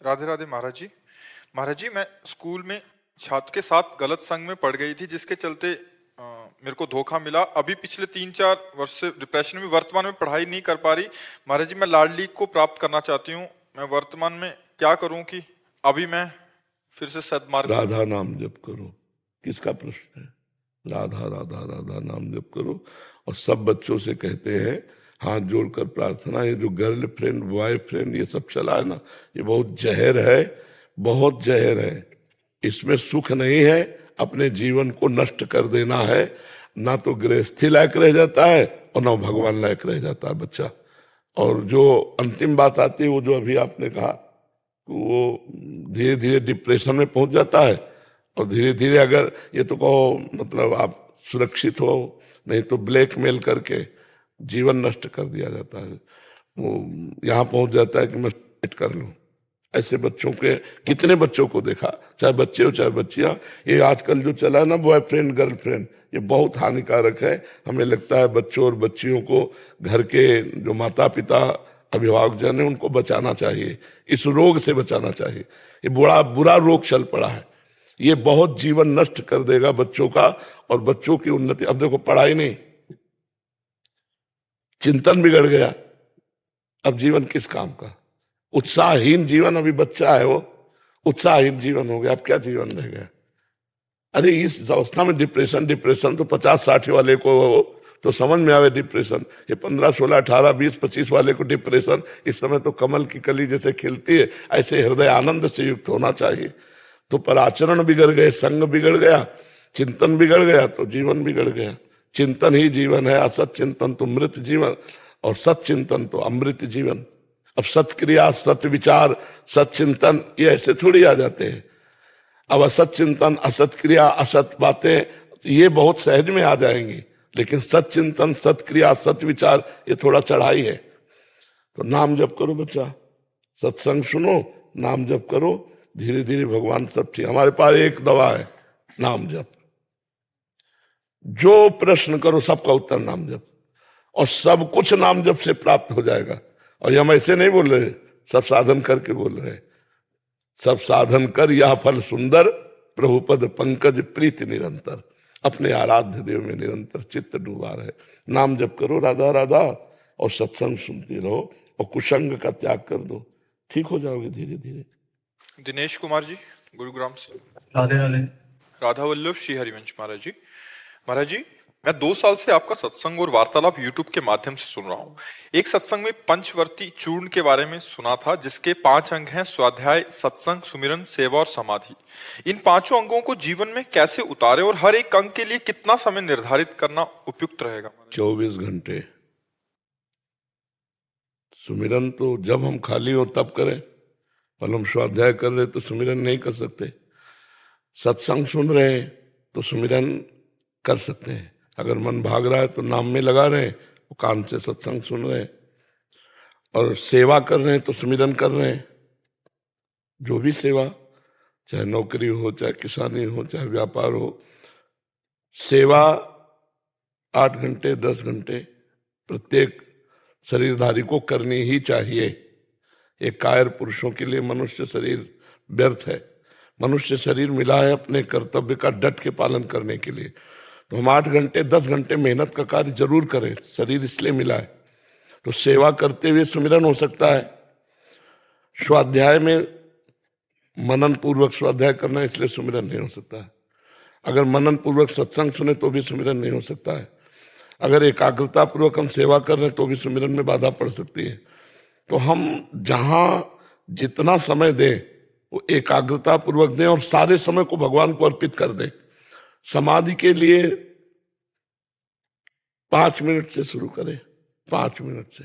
राधे राधे महाराज जी। महाराज जी, मैं स्कूल में छात्र के साथ गलत संग में पड़ गई थी, जिसके चलते मेरे को धोखा मिला। अभी पिछले 3-4 वर्ष से डिप्रेशन में, वर्तमान में पढ़ाई नहीं कर पा रही। महाराज जी, मैं लाडली को प्राप्त करना चाहती हूँ। मैं वर्तमान में क्या करूँ कि अभी मैं फिर से सद्मार्ग। राधा नाम जप करो। किसका प्रश्न है? राधा राधा राधा नाम जप करो। और सब बच्चों से कहते हैं हाथ जोड़कर प्रार्थना, ये जो गर्लफ्रेंड बॉयफ्रेंड ये सब चला है ना, ये बहुत जहर है, बहुत जहर है। इसमें सुख नहीं है, अपने जीवन को नष्ट कर देना है। ना तो गृहस्थी लायक रह जाता है और ना भगवान लायक रह जाता है बच्चा। और जो अंतिम बात आती है, वो जो अभी आपने कहा, वो धीरे धीरे डिप्रेशन में पहुंच जाता है। और धीरे धीरे अगर ये तो कहो मतलब आप सुरक्षित हो, नहीं तो ब्लैकमेल करके जीवन नष्ट कर दिया जाता है। वो यहाँ पहुंच जाता है कि मैं सुसाइड कर लूं। ऐसे बच्चों के कितने बच्चों को देखा, चाहे बच्चे हो चाहे बच्चियां। ये आजकल जो चला है ना बॉयफ्रेंड गर्लफ्रेंड, ये बहुत हानिकारक है। हमें लगता है बच्चों और बच्चियों को घर के जो माता पिता अभिभावक जन है उनको बचाना चाहिए, इस रोग से बचाना चाहिए। ये बड़ा बुरा रोग चल पड़ा है, ये बहुत जीवन नष्ट कर देगा बच्चों का और बच्चों की उन्नति। अब देखो पढ़ाई नहीं, चिंतन बिगड़ गया, अब जीवन किस काम का? उत्साहहीन जीवन, अभी बच्चा है वो, उत्साहहीन जीवन हो गया, अब क्या जीवन रह गया? अरे इस अवस्था में डिप्रेशन तो 50-60 वाले को तो समझ में आवे डिप्रेशन। ये 15, 16, 18, 20, 25 वाले को डिप्रेशन, इस समय तो कमल की कली जैसे खिलती है, ऐसे हृदय आनंद से युक्त होना चाहिए। तो पर आचरण बिगड़ गए, संग बिगड़ गया, चिंतन बिगड़ गया तो जीवन बिगड़ गया। चिंतन ही जीवन है, असत चिंतन तो मृत जीवन, और सत चिंतन तो अमृत जीवन। अब सत्क्रिया, सत विचार, सत चिंतन ये ऐसे थोड़ी आ जाते हैं। अब असत चिंतन, असत क्रिया, असत बातें ये बहुत सहज में आ जाएंगी, लेकिन सत चिंतन, सत क्रिया, सत विचार ये थोड़ा चढ़ाई है। तो नाम जप करो बच्चा, सत्संग सुनो, नाम जप करो, धीरे धीरे भगवान सब ठीक। हमारे पास एक दवा है, नाम जप। जो प्रश्न करो सबका उत्तर नाम जप, और सब कुछ नाम जप से प्राप्त हो जाएगा। और हम ऐसे नहीं बोल रहे, सब साधन करके बोल रहे, सब साधन कर यह फल सुंदर, प्रभुपद पंकज प्रीति निरंतर। अपने आराध्य देव में निरंतर चित्त डूबा रहे। नाम जप करो राधा राधा, और सत्संग सुनते रहो, और कुसंग का त्याग कर दो, ठीक हो जाओगे धीरे धीरे। दिनेश कुमार जी, गुरुग्राम से। राधे राधे। राधा वल्लभ श्री हरिवंश महाराज जी। महाराज जी, मैं 2 साल से आपका सत्संग और वार्तालाप यूट्यूब के माध्यम से सुन रहा हूँ। एक सत्संग में पंचवर्ती चूर्ण के बारे में सुना था, जिसके 5 अंग हैं: स्वाध्याय, सत्संग, सुमिरन, सेवा और समाधि। इन 5 अंगों को जीवन में कैसे उतारे और हर एक अंग के लिए कितना समय निर्धारित करना उपयुक्त रहेगा? 24 घंटे सुमिरन तो जब हम खाली हो तब करें, और हम स्वाध्याय कर रहे तो सुमिरन नहीं कर सकते। सत्संग सुन रहे हैं तो सुमिरन कर सकते हैं। अगर मन भाग रहा है तो नाम में लगा रहे हैं, वो कान से सत्संग सुन रहे हैं। और सेवा कर रहे हैं तो सुमिरन कर रहे हैं। जो भी सेवा, चाहे नौकरी हो, चाहे किसानी हो, चाहे व्यापार हो, सेवा 8 घंटे 10 घंटे प्रत्येक शरीरधारी को करनी ही चाहिए। एक कायर पुरुषों के लिए मनुष्य शरीर व्यर्थ है। मनुष्य शरीर मिला है अपने कर्तव्य का डट के पालन करने के लिए। तो हम 8 घंटे 10 घंटे मेहनत का कार्य जरूर करें, शरीर इसलिए मिला है। तो सेवा करते हुए सुमिरन हो सकता है। स्वाध्याय में मनन पूर्वक स्वाध्याय करना, इसलिए सुमिरन नहीं हो सकता है। अगर मनन पूर्वक सत्संग सुने तो भी सुमिरन नहीं हो सकता है। अगर एकाग्रता पूर्वक हम सेवा कर रहे हैं तो भी सुमिरन में बाधा पड़ सकती है। तो हम जहां जितना समय दें वो एकाग्रता पूर्वक दें, और सारे समय को भगवान को अर्पित कर दें। समाधि के लिए 5 मिनट से शुरू करें, 5 मिनट से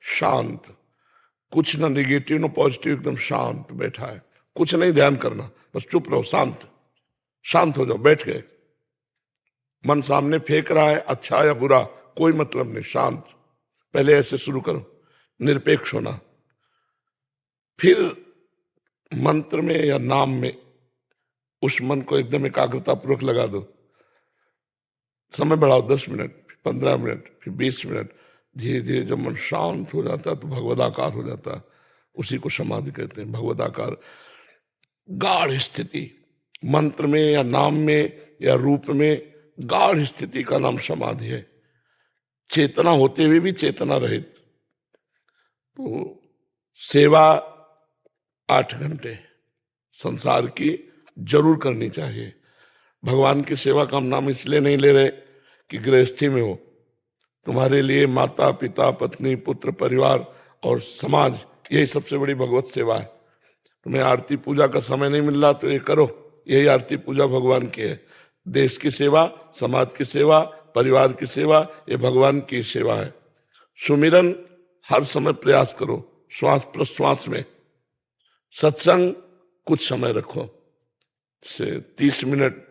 शांत, कुछ ना निगेटिव ना पॉजिटिव, एकदम शांत बैठा है, कुछ नहीं ध्यान करना, बस चुप रहो, शांत शांत हो जाओ। बैठ गए, मन सामने फेंक रहा है अच्छा या बुरा कोई मतलब नहीं, शांत। पहले ऐसे शुरू करो, निरपेक्ष होना। फिर मंत्र में या नाम में उस मन को एकदम एकाग्रता पूर्वक लगा दो। समय बढ़ाओ, 10 मिनट, 15 मिनट, फिर 20 मिनट। धीरे धीरे जब मन शांत हो जाता है तो भगवदाकार हो जाता है, उसी को समाधि कहते हैं। भगवदाकार गाढ़ स्थिति, मंत्र में या नाम में या रूप में गाढ़ स्थिति का नाम समाधि है। चेतना होते हुए भी चेतना रहित। तो सेवा 8 घंटे संसार की जरूर करनी चाहिए। भगवान की सेवा का हम नाम इसलिए नहीं ले रहे कि गृहस्थी में हो, तुम्हारे लिए माता पिता पत्नी पुत्र परिवार और समाज, यही सबसे बड़ी भगवत सेवा है। तुम्हें आरती पूजा का समय नहीं मिल रहा तो ये करो, यही आरती पूजा भगवान की है। देश की सेवा, समाज की सेवा, परिवार की सेवा, ये भगवान की सेवा है। सुमिरन हर समय प्रयास करो, श्वास प्रश्वास में। सत्संग कुछ समय रखो, से 30 मिनट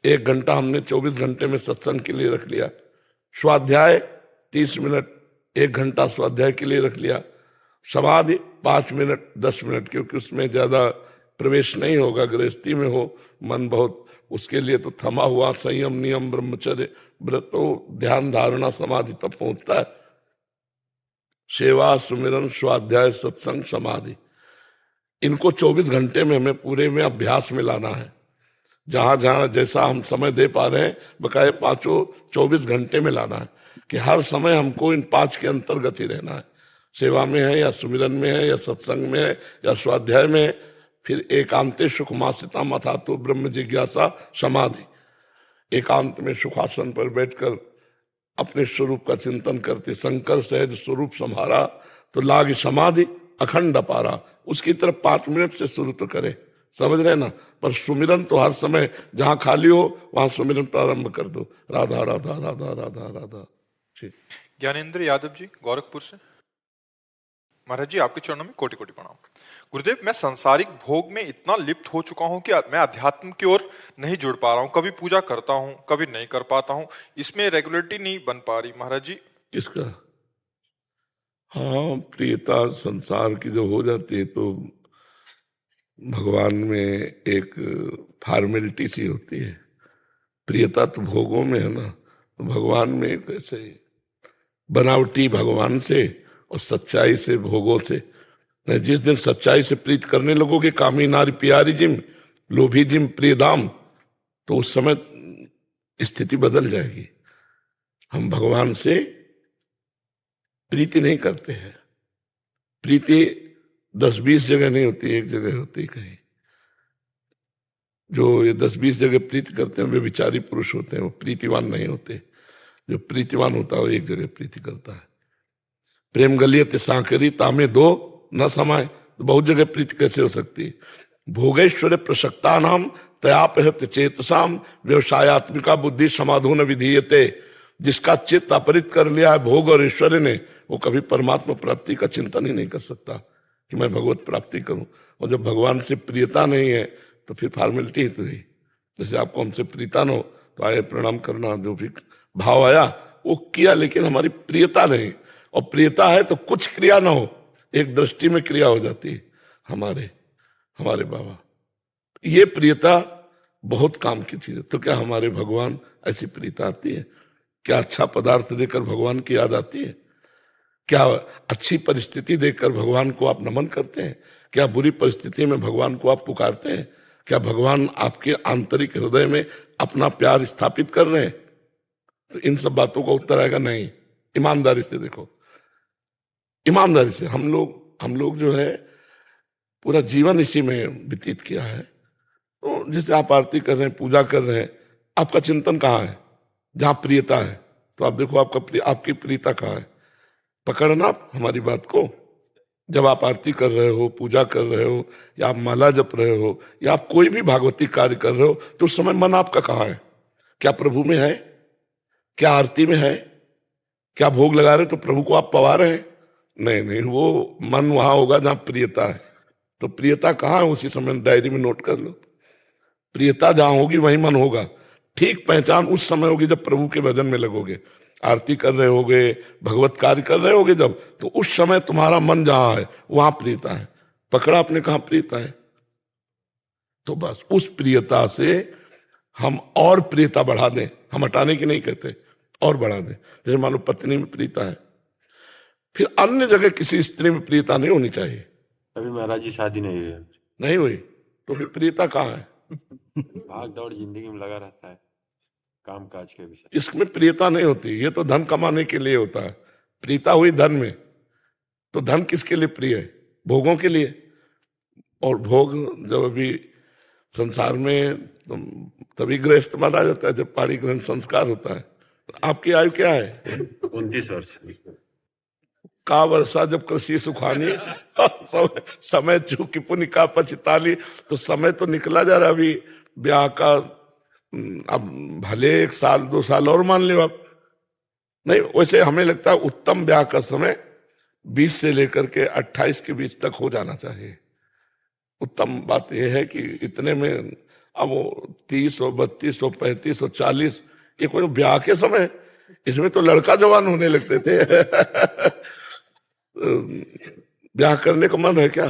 1 घंटा हमने 24 घंटे में सत्संग के लिए रख लिया। स्वाध्याय 30 मिनट 1 घंटा स्वाध्याय के लिए रख लिया। समाधि 5 मिनट 10 मिनट, क्योंकि उसमें ज्यादा प्रवेश नहीं होगा। गृहस्थी में हो मन बहुत, उसके लिए तो थमा हुआ संयम नियम ब्रह्मचर्य व्रतो ध्यान धारणा समाधि तब पहुंचता है। सेवा सुमिरन स्वाध्याय सत्संग समाधि, इनको 24 घंटे में हमें पूरे में अभ्यास में लाना है। जहां जहां जैसा हम समय दे पा रहे हैं, बकाये 24 घंटे में लाना है कि हर समय हमको इन 5 के अंतर्गत ही रहना है। सेवा में है या सुमिरन में है या सत्संग में है या स्वाध्याय में है। फिर एकांते सुखमासिता मथा तो ब्रह्म जिज्ञासा समाधि, एकांत में सुखासन पर बैठकर अपने स्वरूप का चिंतन करते शंकर सहज स्वरूप संहारा, तो लाग समाधि अखंड अपारा। उसकी तरफ 5 मिनट से शुरू तो करे, समझ रहे ना। पर सुमिरन तो हर समय जहां खाली हो वहां सुमिरन प्रारंभ कर दो। राधा राधा राधा राधा राधा। ठीक। ज्ञानेंद्र यादव जी गोरखपुर से। महाराज जी आपके चरणों में कोटि कोटि प्रणाम। गुरुदेव, मैं सांसारिक भोग में इतना लिप्त हो चुका हूं कि मैं अध्यात्म की ओर नहीं जुड़ पा रहा हूं। कभी पूजा करता हूं, कभी नहीं कर पाता हूं। इसमें रेगुलरिटी नहीं बन पा रही महाराज जी। किसका? हाँ, प्रियता संसार की जो हो जाती है तो भगवान में एक फॉर्मेलिटी सी होती है। प्रियता तो भोगों में है ना, तो भगवान में कैसे बनावटी भगवान से और सच्चाई से भोगों से। जिस दिन सच्चाई से प्रीत करने लगोगे, कामी नारी प्यारी जिम लोभी जिम प्रिय दाम, तो उस समय स्थिति बदल जाएगी। हम भगवान से प्रीति नहीं करते हैं। प्रीति 10-20 जगह नहीं होती, एक जगह होती कहीं। जो ये 10-20 जगह प्रीति करते हैं वे विचारी पुरुष होते हैं, वो प्रीतिवान नहीं होते। जो प्रीतिवान होता है वो एक जगह प्रीति करता है। प्रेम गलियत सांकरी तामे दो न समाये, तो बहुत जगह प्रीति कैसे हो सकती है। भोगेश्वर प्रसक्ता नाम तयापहत चेतसाम व्यवसायत्मिका बुद्धि समाधो न विधीयते। जिसका चित्त अपहृत कर लिया है भोग और ऐश्वर्य ने, वो कभी परमात्मा प्राप्ति का चिंतन ही नहीं कर सकता कि मैं भगवत प्राप्ति करूं। और जब भगवान से प्रियता नहीं है तो फिर फॉर्मेलिटी ही तो रही। जैसे आपको हमसे प्रीता न हो तो आए प्रणाम करना, जो भी भाव आया वो किया, लेकिन हमारी प्रियता नहीं। और प्रियता है तो कुछ क्रिया ना हो, एक दृष्टि में क्रिया हो जाती है। हमारे बाबा, ये प्रियता बहुत काम की चीज है। तो क्या हमारे भगवान ऐसी प्रियता आती है? क्या अच्छा पदार्थ देकर भगवान की याद आती है? क्या अच्छी परिस्थिति देखकर भगवान को आप नमन करते हैं? क्या बुरी परिस्थिति में भगवान को आप पुकारते हैं? क्या भगवान आपके आंतरिक हृदय में अपना प्यार स्थापित कर रहे हैं? तो इन सब बातों का उत्तर आएगा नहीं। ईमानदारी से देखो, ईमानदारी से। हम लोग जो है पूरा जीवन इसी में व्यतीत किया है। तो जैसे आप आरती कर रहे हैं, पूजा कर रहे हैं, आपका चिंतन कहाँ है? जहां प्रियता है तो आप देखो आपकी प्रियता कहाँ है। पकड़ना हमारी बात को। जब आप आरती कर रहे हो, पूजा कर रहे हो, या आप माला जप रहे हो, या आप कोई भी भागवती कार्य कर रहे हो, तो उस समय मन आपका कहाँ है? क्या प्रभु में है? क्या आरती में है? क्या भोग लगा रहे तो प्रभु को आप पवा रहे हैं? नहीं, वो मन वहां होगा जहां प्रियता है। तो प्रियता कहाँ है उसी समय डायरी में नोट कर लो। प्रियता जहां होगी वहीं मन होगा। ठीक पहचान उस समय होगी जब प्रभु के भजन में लगोगे, आरती कर रहे होगे, भगवत कार्य कर रहे होगे जब, तो उस समय तुम्हारा मन जहां है वहां प्रियता है। पकड़ा आपने कहां प्रियता है? तो बस उस प्रियता से हम और प्रियता बढ़ा दें। हम हटाने की नहीं कहते, और बढ़ा दें। जैसे मान लो पत्नी में प्रियता है, फिर अन्य जगह किसी स्त्री में प्रियता नहीं होनी चाहिए। अभी महाराज जी शादी नहीं हुई है। नहीं हुई तो फिर प्रियता कहाँ है? भाग दौड़ जिंदगी में लगा रहता है, काम काज के विषय। इसमें प्रियता नहीं होती, ये तो धन कमाने के लिए होता है। प्रियता हुई धन में, तो धन किसके लिए प्रिय है? भोगों के लिए। और भोग जब अभी संसार में तभी गृहस्थ माना जाता है जब पाणी ग्रहण संस्कार होता है। आपकी आयु क्या है? 29 वर्ष। का वर्षा जब कृषि सुखानी समय चूकी पुण्य का पछताली। तो समय तो निकला जा रहा अभी ब्याह का। अब भले 1 साल 2 साल और मान लो आप। नहीं, वैसे हमें लगता है उत्तम ब्याह का समय 20 से लेकर के 28 के बीच तक हो जाना चाहिए। उत्तम बात यह है कि इतने में अब वो 30 और 32 और 35 और 40, ये कोई ब्याह के समय, इसमें तो लड़का जवान होने लगते थे। ब्याह करने का मन है क्या?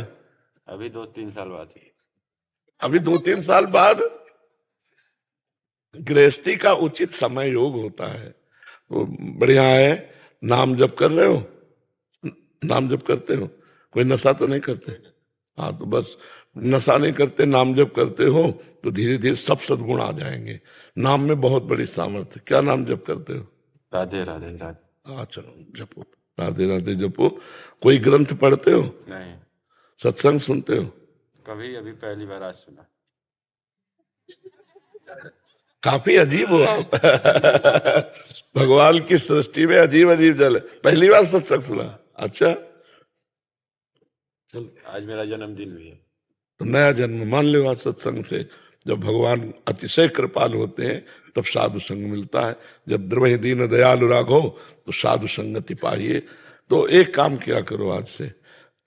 अभी 2-3 साल बाद ही। अभी 2-3 साल बाद गृहस्थी का उचित समय योग होता है। तो बढ़िया है। नाम जप कर रहे हो? नाम जप करते हो? कोई नशा तो नहीं करते? हाँ, तो बस नशा नहीं करते, नाम जप करते हो तो धीरे धीरे सब सद्गुण आ जाएंगे। नाम में बहुत बड़ी सामर्थ्य। क्या नाम जप करते हो? राधे राधे राधे। हाँ, चलो जपो, राधे राधे जपो। कोई ग्रंथ पढ़ते हो? नहीं, सत्संग सुनते हो? कभी अभी पहली बार आज सुना। काफी अजीब हो आप। भगवान की सृष्टि में अजीब अजीब जल है। पहली बार सत्संग सुना? अच्छा, चलो। आज मेरा जन्मदिन भी है। तो नया जन्म मान लो आज सत्संग से। जब भगवान अतिशय कृपाल होते हैं तब साधु संग मिलता है। जब द्रवहि दीन दयालु राघो तो साधु संगति पाइए। तो एक काम किया करो, आज से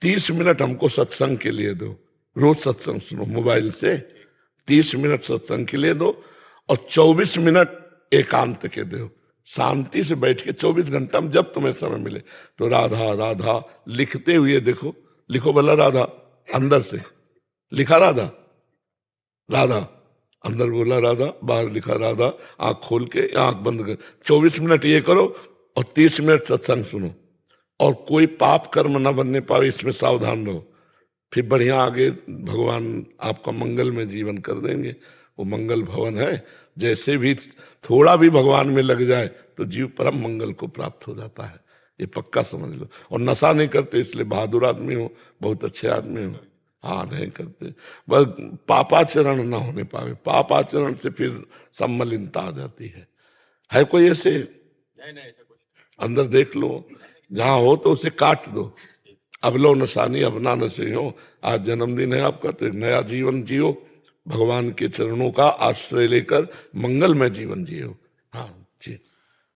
30 मिनट हमको सत्संग के लिए दो। रोज सत्संग सुनो मोबाइल से। 30 मिनट सत्संग के लिए दो और 24 मिनट एकांत के दो। शांति से बैठ के 24 घंटा में जब तुम्हें समय मिले तो राधा राधा लिखते हुए देखो। लिखो भला राधा, अंदर से लिखा राधा, राधा अंदर बोला राधा, बाहर लिखा राधा। आंख खोल के आंख बंद कर 24 मिनट ये करो और 30 मिनट सत्संग सुनो। और कोई पाप कर्म न बनने पावे, इसमें सावधान रहो। फिर बढ़िया आगे भगवान आपका मंगल में जीवन कर देंगे। वो मंगल भवन है। जैसे भी थोड़ा भी भगवान में लग जाए तो जीव परम मंगल को प्राप्त हो जाता है। ये पक्का समझ लो। और नशा नहीं करते इसलिए बहादुर आदमी हो, बहुत अच्छे आदमी हो। हाँ, नहीं करते। बस पापाचरण ना होने पावे। पापाचरण से फिर सब मलिनता आ जाती है कोई ऐसे? नहीं, ऐसा कुछ अंदर देख लो, जहां हो तो उसे काट दो। अब लो नशानी अब ना नशे हो। आज जन्मदिन है आपका तो एक नया जीवन जियो। भगवान के चरणों का आश्रय लेकर मंगलमय जीवन जियो। हाँ जी।